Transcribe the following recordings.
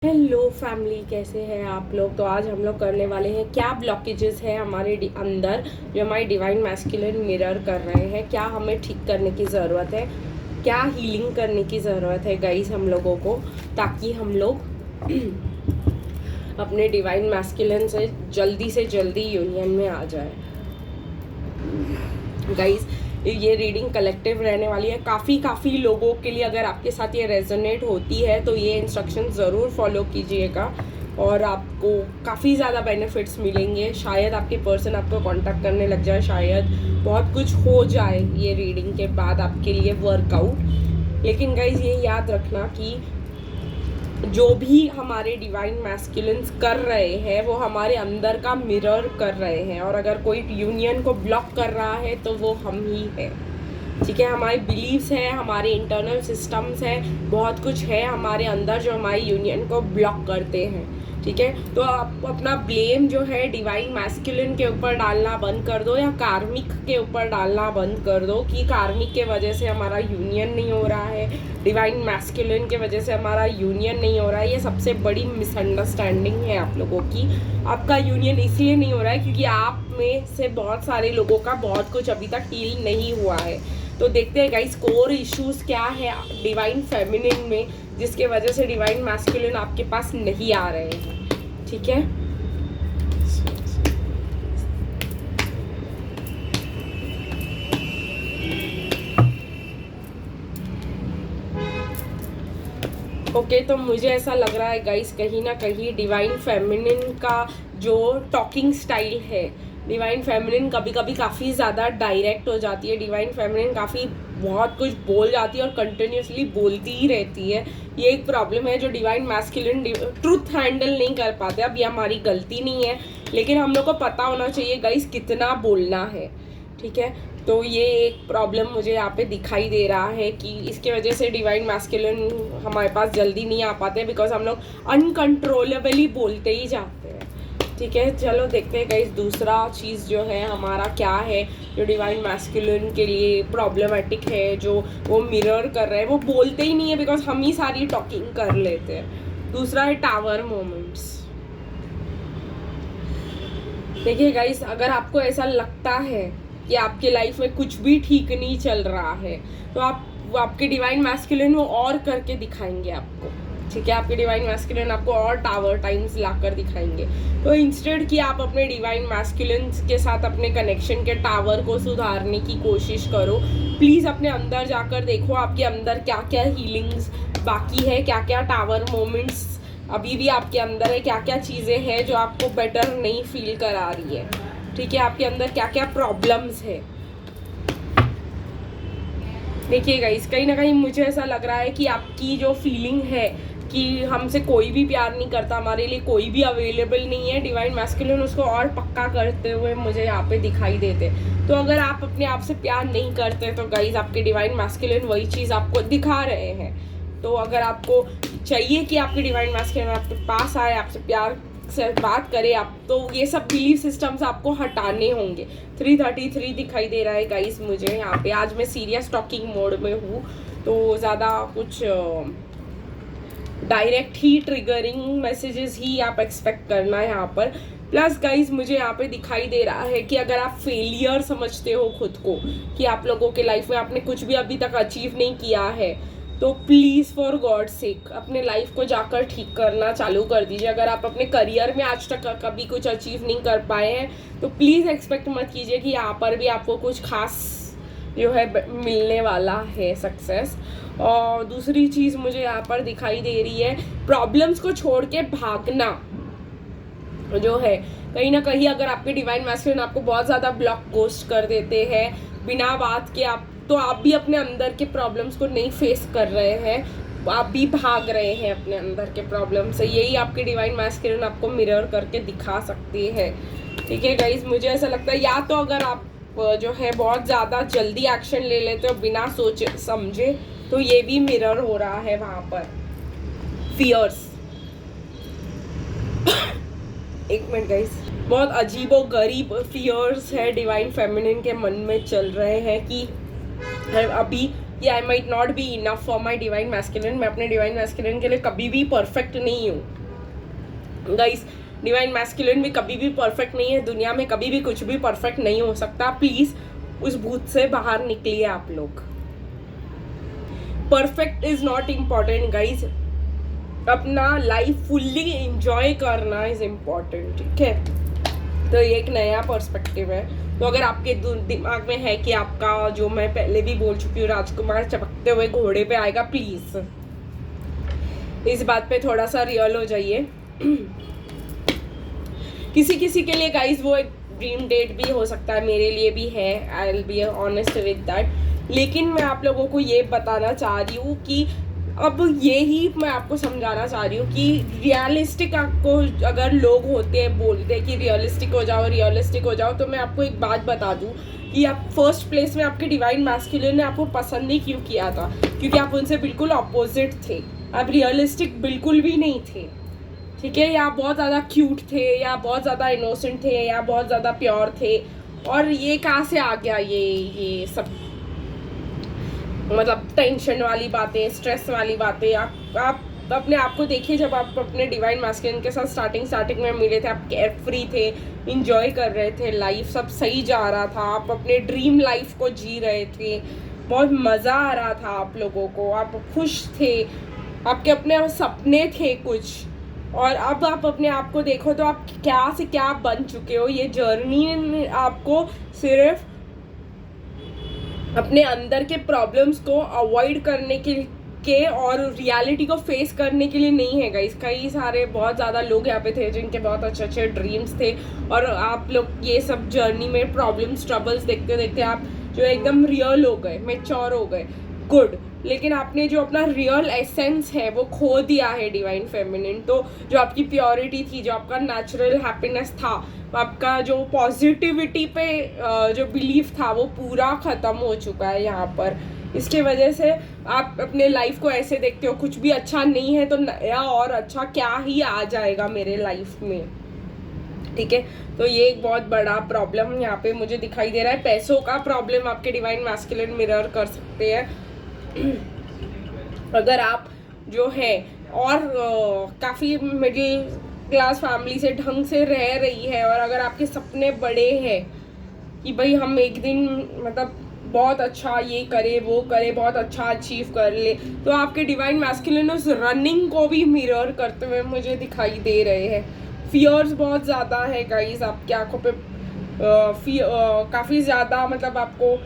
Hello family, कैसे हैं आप लोग। तो आज हम लोग करने वाले हैं क्या ब्लॉकेजेस है हमारे अंदर जो हमारी डिवाइन मैस्कुलिन मिरर कर रहे हैं, क्या हमें ठीक करने की ज़रूरत है, क्या हीलिंग करने की ज़रूरत है गाइस हम लोगों को, ताकि हम लोग अपने डिवाइन मैस्कुलिन से जल्दी यूनियन में आ जाए। गाइस ये रीडिंग कलेक्टिव रहने वाली है, काफ़ी लोगों के लिए। अगर आपके साथ ये रेजोनेट होती है तो ये इंस्ट्रक्शन ज़रूर फॉलो कीजिएगा और आपको काफ़ी ज़्यादा बेनिफिट्स मिलेंगे। शायद आपके पर्सन आपको कांटेक्ट करने लग जाए, शायद बहुत कुछ हो जाए ये रीडिंग के बाद आपके लिए वर्कआउट। लेकिन गाइज ये याद रखना कि जो भी हमारे डिवाइन मैस्कुलिन्स कर रहे हैं वो हमारे अंदर का मिरर कर रहे हैं, और अगर कोई यूनियन को ब्लॉक कर रहा है तो वो हम ही हैं। ठीक है, हमारे बिलीव्स हैं, हमारे इंटरनल सिस्टम्स हैं, बहुत कुछ है हमारे अंदर जो हमारी यूनियन को ब्लॉक करते हैं। ठीक है, तो आप अपना ब्लेम जो है डिवाइन मैस्कुलिन के ऊपर डालना बंद कर दो या कार्मिक के ऊपर डालना बंद कर दो कि कार्मिक के वजह से हमारा यूनियन नहीं हो रहा है, डिवाइन मैस्कुलिन के वजह से हमारा यूनियन नहीं हो रहा है। ये सबसे बड़ी मिसअंडरस्टैंडिंग है आप लोगों की। आपका यूनियन इसलिए नहीं हो रहा है क्योंकि आप में से बहुत सारे लोगों का बहुत कुछ अभी तक हील नहीं हुआ है। तो देखते हैं गाइस कोर इश्यूज क्या है डिवाइन फेमिनिन में, जिसके वजह से डिवाइन मैस्कुलिन आपके पास नहीं आ रहे हैं। ठीक है, ओके तो मुझे ऐसा लग रहा है गाइस कहीं ना कहीं डिवाइन फेमिनिन का जो टॉकिंग स्टाइल है, डिवाइन फेमिनिन कभी कभी काफ़ी ज़्यादा डायरेक्ट हो जाती है। डिवाइन फेमिनिन काफ़ी बहुत कुछ बोल जाती है और कंटिन्यूसली बोलती ही रहती है। ये एक प्रॉब्लम है जो डिवाइन मैस्कुलिन ट्रुथ हैंडल नहीं कर पाते। अब ये हमारी गलती नहीं है, लेकिन हम लोग को पता होना चाहिए गाइस कितना बोलना है। ठीक है, तो ये एक प्रॉब्लम मुझे यहाँ पे दिखाई दे रहा है कि इसके वजह से डिवाइन मैस्कुलिन हमारे पास जल्दी नहीं आ पाते, बिकॉज हम लोग अनकंट्रोलेबली बोलते ही जाते हैं। ठीक है, चलो देखते हैं गाइस दूसरा चीज़ जो है हमारा क्या है जो डिवाइन मैस्कुलिन के लिए प्रॉब्लमेटिक है, जो वो मिरर कर रहे हैं। वो बोलते ही नहीं है बिकॉज हम ही सारी टॉकिंग कर लेते हैं। दूसरा है टावर मोमेंट्स। देखिए गाइस, अगर आपको ऐसा लगता है कि आपके लाइफ में कुछ भी ठीक नहीं चल रहा है तो आपके डिवाइन मैस्कुलिन वो और करके दिखाएंगे आपको। ठीक है, आपके डिवाइन मैस्कुलिन आपको और टावर टाइम्स लाकर दिखाएंगे। तो इंस्टेड कि आप अपने डिवाइन मैस्कुलिन के साथ अपने कनेक्शन के टावर को सुधारने की कोशिश करो, प्लीज़ अपने अंदर जाकर देखो आपके अंदर क्या क्या हीलिंग्स बाकी है, क्या क्या टावर मोमेंट्स अभी भी आपके अंदर है, क्या क्या चीज़ें हैं जो आपको बेटर नहीं फील करा रही है। ठीक है, आपके अंदर क्या क्या प्रॉब्लम्स है। देखिए गाइस, कहीं ना कहीं मुझे ऐसा लग रहा है कि आपकी जो फीलिंग है कि हमसे कोई भी प्यार नहीं करता, हमारे लिए कोई भी अवेलेबल नहीं है, डिवाइन मैस्कुलिन उसको और पक्का करते हुए मुझे यहाँ पे दिखाई देते। तो अगर आप अपने आप से प्यार नहीं करते तो गाइस आपके डिवाइन मैस्कुलिन वही चीज़ आपको दिखा रहे हैं। तो अगर आपको चाहिए कि आपके डिवाइन मैस्कुलिन आपके पास आए, आपसे प्यार से बात करे आप, तो ये सब बिलीफ सिस्टम्स आपको हटाने होंगे। 333 दिखाई दे रहा है गाइस मुझे यहाँ पे। आज मैं सीरियस टॉकिंग मोड में हूँ तो ज़्यादा कुछ डायरेक्ट ही ट्रिगरिंग मैसेजेस ही आप एक्सपेक्ट करना है यहाँ पर। प्लस गाइज मुझे यहाँ पे दिखाई दे रहा है कि अगर आप फेलियर समझते हो खुद को कि आप लोगों के लाइफ में आपने कुछ भी अभी तक अचीव नहीं किया है, तो प्लीज़ फॉर गॉड सेक अपने लाइफ को जाकर ठीक करना चालू कर दीजिए। अगर आप अपने करियर में आज तक कभी कुछ अचीव नहीं कर पाए हैं तो प्लीज़ एक्सपेक्ट मत कीजिए कि यहाँ पर भी आपको कुछ खास जो है मिलने वाला है सक्सेस। और दूसरी चीज़ मुझे यहाँ पर दिखाई दे रही है, प्रॉब्लम्स को छोड़ के भागना जो है। कहीं ना कहीं अगर आपके डिवाइन मैस्कुलिन आपको बहुत ज़्यादा ब्लॉक गोस्ट कर देते हैं बिना बात के, आप भी अपने अंदर के प्रॉब्लम्स को नहीं फेस कर रहे हैं, आप भी भाग रहे हैं अपने अंदर के प्रॉब्लम से। यही आपके डिवाइन मैस्कुलिन आपको मिरर करके दिखा सकती है। ठीक है गाइज, मुझे ऐसा लगता है या तो अगर आप जो है बहुत ज़्यादा जल्दी एक्शन ले लेते हो बिना सोचे समझे, तो ये भी मिरर हो रहा है वहाँ पर। फियर्स एक मिनट गाइस, बहुत अजीबो गरीब फियर्स है डिवाइन फेमिनिन के मन में चल रहे हैं कि अभी कि I might not be enough for my divine masculine, मैं अपने डिवाइन मैस्कुलिन के लिए कभी भी परफेक्ट नहीं हूँ गाइस। डिवाइन मैस्कुलिन भी कभी भी परफेक्ट नहीं है, दुनिया में कभी भी कुछ भी परफेक्ट नहीं हो सकता। प्लीज उस भूत से बाहर निकलिए आप लोग। Perfect is not important guys, अपना लाइफ फुल्ली इंजॉय करना इज इम्पॉर्टेंट, ठीक है। तो ये एक नया पर्सपेक्टिव है। तो अगर आपके दिमाग में है कि आपका, जो मैं पहले भी बोल चुकी हूँ, राजकुमार चमकते हुए घोड़े पे आएगा, प्लीज इस बात पे थोड़ा सा रियल हो जाइए। किसी किसी के लिए गाइज वो एक ड्रीम डेट भी हो सकता है, मेरे लिए भी है, I will be honest with that. लेकिन मैं आप लोगों को ये बताना चाह रही हूँ कि अब ये ही मैं आपको समझाना चाह रही हूँ कि रियलिस्टिक आपको अगर लोग होते हैं, बोलते हैं कि रियलिस्टिक हो जाओ, रियलिस्टिक हो जाओ, तो मैं आपको एक बात बता दूँ कि आप फर्स्ट प्लेस में आपके डिवाइन मैस्कुलिन ने आपको पसंद ही क्यों किया था, क्योंकि आप उनसे बिल्कुल अपोजिट थे। आप रियलिस्टिक बिल्कुल भी नहीं थे, ठीक है। या बहुत ज़्यादा क्यूट थे, या बहुत ज़्यादा इनोसेंट थे, या बहुत ज़्यादा प्योर थे। और ये कहाँ से आ गया ये सब, मतलब टेंशन वाली बातें, स्ट्रेस वाली बातें। आप अपने आप को देखिए, जब आप अपने डिवाइन मैस्कुलिन के साथ स्टार्टिंग में मिले थे, आप केयर फ्री थे, इंजॉय कर रहे थे, लाइफ सब सही जा रहा था, आप अपने ड्रीम लाइफ को जी रहे थे, बहुत मज़ा आ रहा था आप लोगों को, आप खुश थे, आपके अपने सपने थे कुछ। और अब आप अपने आप को देखो तो आप क्या से क्या बन चुके हो। ये जर्नी आपको सिर्फ अपने अंदर के प्रॉब्लम्स को अवॉइड करने के और रियलिटी को फेस करने के लिए नहीं है गाइस। कई सारे बहुत ज़्यादा लोग यहाँ पे थे जिनके बहुत अच्छे अच्छे ड्रीम्स थे, और आप लोग ये सब जर्नी में प्रॉब्लम्स, ट्रबल्स देखते देखते आप जो एकदम रियल हो गए, मैच्योर हो गए, गुड। लेकिन आपने जो अपना रियल एसेंस है वो खो दिया है डिवाइन फेमिनिन। तो जो आपकी प्योरिटी थी, जो आपका नेचुरल हैप्पीनेस था, आपका जो पॉजिटिविटी पे जो बिलीफ था, वो पूरा ख़त्म हो चुका है यहाँ पर। इसके वजह से आप अपने लाइफ को ऐसे देखते हो, कुछ भी अच्छा नहीं है तो नया और अच्छा क्या ही आ जाएगा मेरे लाइफ में, ठीक है। तो ये एक बहुत बड़ा प्रॉब्लम यहाँ पे मुझे दिखाई दे रहा है। पैसों का प्रॉब्लम आपके डिवाइन मैस्कुलिन मिरर कर सकते हैं। अगर आप जो है और काफ़ी मिडिल क्लास फैमिली से ढंग से रह रही है, और अगर आपके सपने बड़े हैं कि भाई हम एक दिन मतलब बहुत अच्छा ये करे, वो करे, बहुत अच्छा अचीव कर ले, तो आपके डिवाइन मैस्कुलिन उस रनिंग को भी मिरर करते हुए मुझे दिखाई दे रहे हैं। फियर्स बहुत ज़्यादा है गाइस आपकी आंखों पे, काफ़ी ज़्यादा मतलब आपको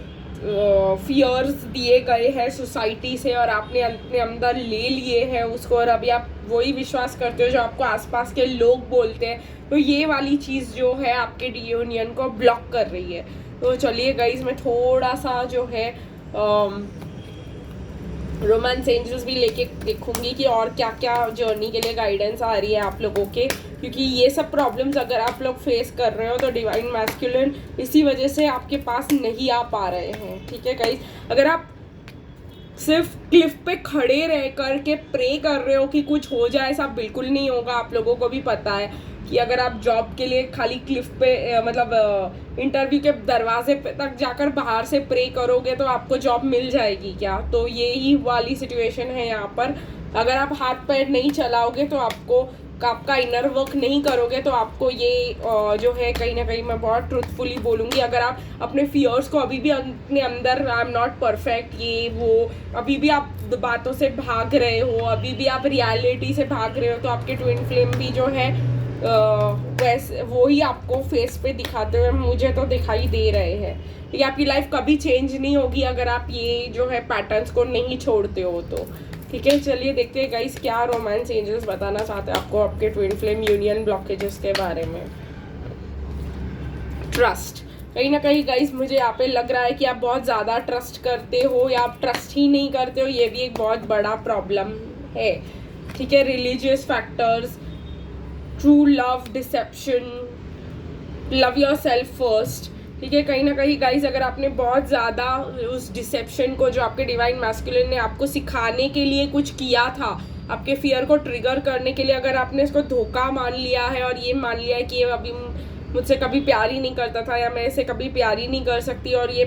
फियर्स दिए गए हैं सोसाइटी से, और आपने अपने अंदर ले लिए हैं उसको, और अभी आप वही विश्वास करते हो जो आपको आसपास के लोग बोलते हैं। तो ये वाली चीज़ जो है आपके यूनियन को ब्लॉक कर रही है। तो चलिए गाइस, मैं थोड़ा सा जो है रोमांस एंजल्स भी लेके देखूंगी कि और क्या क्या जर्नी के लिए गाइडेंस आ रही है आप लोगों के, क्योंकि ये सब प्रॉब्लम्स अगर आप लोग फेस कर रहे हो तो डिवाइन मैस्कुलिन इसी वजह से आपके पास नहीं आ पा रहे हैं, ठीक है गाइस। अगर आप सिर्फ क्लिफ पे खड़े रह कर के प्रे कर रहे हो कि कुछ हो जाए, ऐसा बिल्कुल नहीं होगा। आप लोगों को भी पता है कि अगर आप जॉब के लिए खाली क्लिफ पे मतलब इंटरव्यू के दरवाजे पे तक जाकर बाहर से प्रे करोगे तो आपको जॉब मिल जाएगी क्या? तो यही वाली सिचुएशन है यहाँ पर। अगर आप हाथ पैर नहीं चलाओगे तो आपका इनर वर्क नहीं करोगे तो आपको ये जो है कहीं ना कहीं, मैं बहुत ट्रूथफुली बोलूँगी, अगर आप अपने फियर्स को अभी भी अपने अंदर, आई एम नॉट परफेक्ट, ये वो, अभी भी आप बातों से भाग रहे हो, अभी भी आप रियलिटी से भाग रहे हो, तो आपके ट्विन फ्लेम भी जो है वैसे वो ही आपको फेस पे दिखाते हुए मुझे तो दिखाई दे रहे हैं। ठीक है, आपकी लाइफ कभी चेंज नहीं होगी अगर आप ये जो है पैटर्न्स को नहीं छोड़ते हो तो। ठीक है, चलिए देखते हैं गाइस क्या रोमांस एंजल्स बताना चाहते हैं आपको आपके ट्विन फ्लेम यूनियन ब्लॉकेजेस के बारे में। ट्रस्ट, कहीं ना कहीं गाइस मुझे यहाँ पे लग रहा है कि आप बहुत ज़्यादा ट्रस्ट करते हो या आप ट्रस्ट ही नहीं करते हो, ये भी एक बहुत बड़ा प्रॉब्लम है। ठीक है, religious factors, true love, deception, love yourself first. ठीक है, कहीं ना कहीं गाइस अगर आपने बहुत ज़्यादा उस डिसेप्शन को, जो आपके डिवाइन मैस्कुलिन ने आपको सिखाने के लिए कुछ किया था, आपके फियर को ट्रिगर करने के लिए, अगर आपने इसको धोखा मान लिया है और ये मान लिया है कि ये अभी मुझसे कभी प्यार ही नहीं करता था या मैं इसे कभी प्यार ही नहीं कर सकती और ये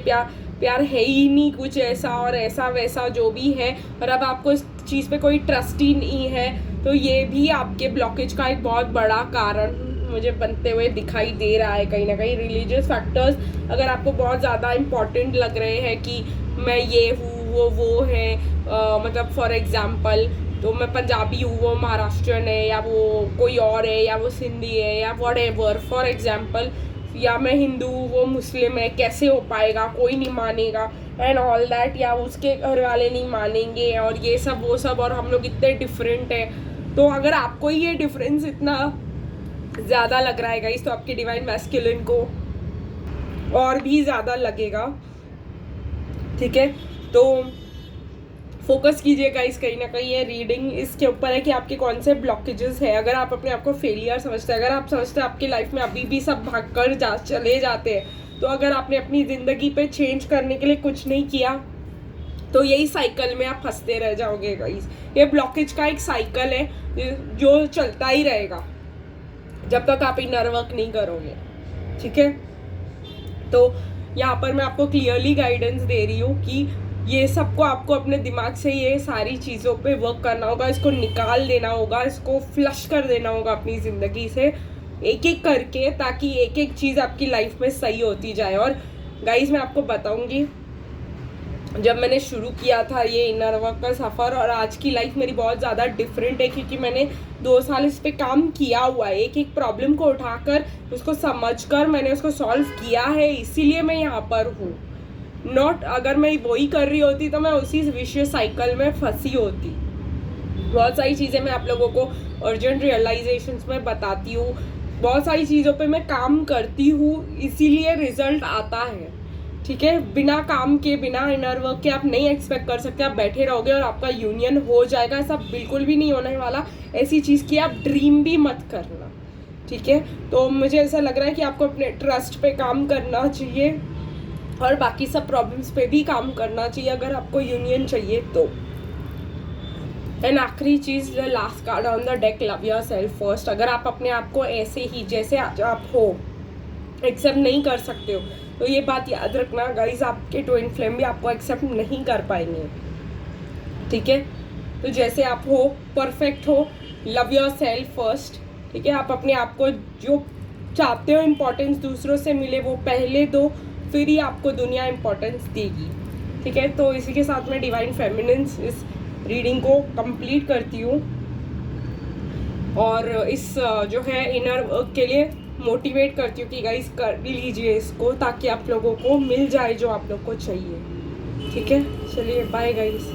प्यार है ही नहीं कुछ ऐसा, और ऐसा वैसा जो भी है, और अब आपको इस चीज़ पे कोई ट्रस्ट ही नहीं है, तो ये भी आपके ब्लॉकेज का एक बहुत बड़ा कारण मुझे बनते हुए दिखाई दे रहा है कहीं ना कहीं। रिलीजियस फैक्टर्स अगर आपको बहुत ज़्यादा इम्पॉर्टेंट लग रहे हैं कि मैं ये हूँ वो है, मतलब फॉर एग्जांपल तो मैं पंजाबी हूँ, वो महाराष्ट्रियन है, या वो कोई और है, या वो सिंधी है, या व्हाटएवर फॉर एग्जांपल, या मैं हिंदू हूँ वो मुस्लिम है, कैसे हो पाएगा, कोई नहीं मानेगा एंड ऑल दैट, या उसके घर वाले नहीं मानेंगे और ये सब वो सब, और हम लोग इतने डिफरेंट हैं। तो अगर आपको ये डिफरेंस इतना ज़्यादा लग रहा है गाइस, तो आपके डिवाइन मैस्कुलिन को और भी ज़्यादा लगेगा, ठीक है। तो फोकस कीजिए गाइस, कहीं ना कहीं ये रीडिंग इसके ऊपर है कि आपके कौन से ब्लॉकेजेस है। अगर आप अपने आप को फेलियर समझते हैं, अगर आप समझते हैं आपकी लाइफ में अभी भी सब भाग कर चले जाते हैं, तो अगर आपने अपनी ज़िंदगी पे चेंज करने के लिए कुछ नहीं किया, तो यही साइकिल में आप फंसते रह जाओगे गाइस। ये ब्लॉकेज का एक साइकिल है जो चलता ही रहेगा जब तक आप इनर वर्क नहीं करोगे, ठीक है। तो यहाँ पर मैं आपको क्लियरली गाइडेंस दे रही हूँ कि ये सबको आपको अपने दिमाग से ये सारी चीज़ों पे वर्क करना होगा, इसको निकाल देना होगा, इसको फ्लश कर देना होगा अपनी ज़िंदगी से एक एक करके, ताकि एक एक चीज़ आपकी लाइफ में सही होती जाए। और गाइस मैं आपको बताऊंगी, जब मैंने शुरू किया था ये इनर वर्क का सफ़र, और आज की लाइफ मेरी बहुत ज़्यादा डिफरेंट है, क्योंकि मैंने 2 साल इस पर काम किया हुआ है। एक एक प्रॉब्लम को उठाकर उसको समझकर मैंने उसको सॉल्व किया है, इसीलिए मैं यहाँ पर हूँ। नॉट अगर मैं वही कर रही होती तो मैं उसी विशियस साइकिल में फंसी होती। बहुत सारी चीज़ें मैं आप लोगों को अर्जेंट रियलाइजेशंस में बताती हूँ, बहुत सारी चीज़ों पे मैं काम करती हूँ, इसीलिए रिजल्ट आता है, ठीक है। बिना काम के, बिना इनर वर्क के आप नहीं एक्सपेक्ट कर सकते आप बैठे रहोगे और आपका यूनियन हो जाएगा। ऐसा बिल्कुल भी नहीं होने वाला। ऐसी चीज़ की आप ड्रीम भी मत करना, ठीक है। तो मुझे ऐसा लग रहा है कि आपको अपने ट्रस्ट पे काम करना चाहिए और बाकी सब प्रॉब्लम्स पे भी काम करना चाहिए अगर आपको यूनियन चाहिए तो। एंड आखिरी चीज़, the last card on the deck, love yourself first. अगर आप अपने आप को ऐसे ही जैसे आप हो एक्सेप्ट नहीं कर सकते हो, तो ये बात याद रखना गाइज, आपके ट्विन फ्लेम भी आपको एक्सेप्ट नहीं कर पाएंगे, ठीक है। तो जैसे आप हो, परफेक्ट हो, लव योर सेल्फ फर्स्ट, ठीक है। आप अपने आप को जो चाहते हो इम्पोर्टेंस दूसरों से मिले वो पहले दो, फिर ही आपको दुनिया इम्पोर्टेंस देगी, ठीक है। तो इसी के साथ मैं डिवाइन फेमिनिन्स इस रीडिंग को कंप्लीट करती हूँ, और इस जो है इनर वर्क के लिए मोटिवेट करती हूँ कि गाइस कर लीजिए इसको, ताकि आप लोगों को मिल जाए जो आप लोग को चाहिए, ठीक है। चलिए बाय गाइस।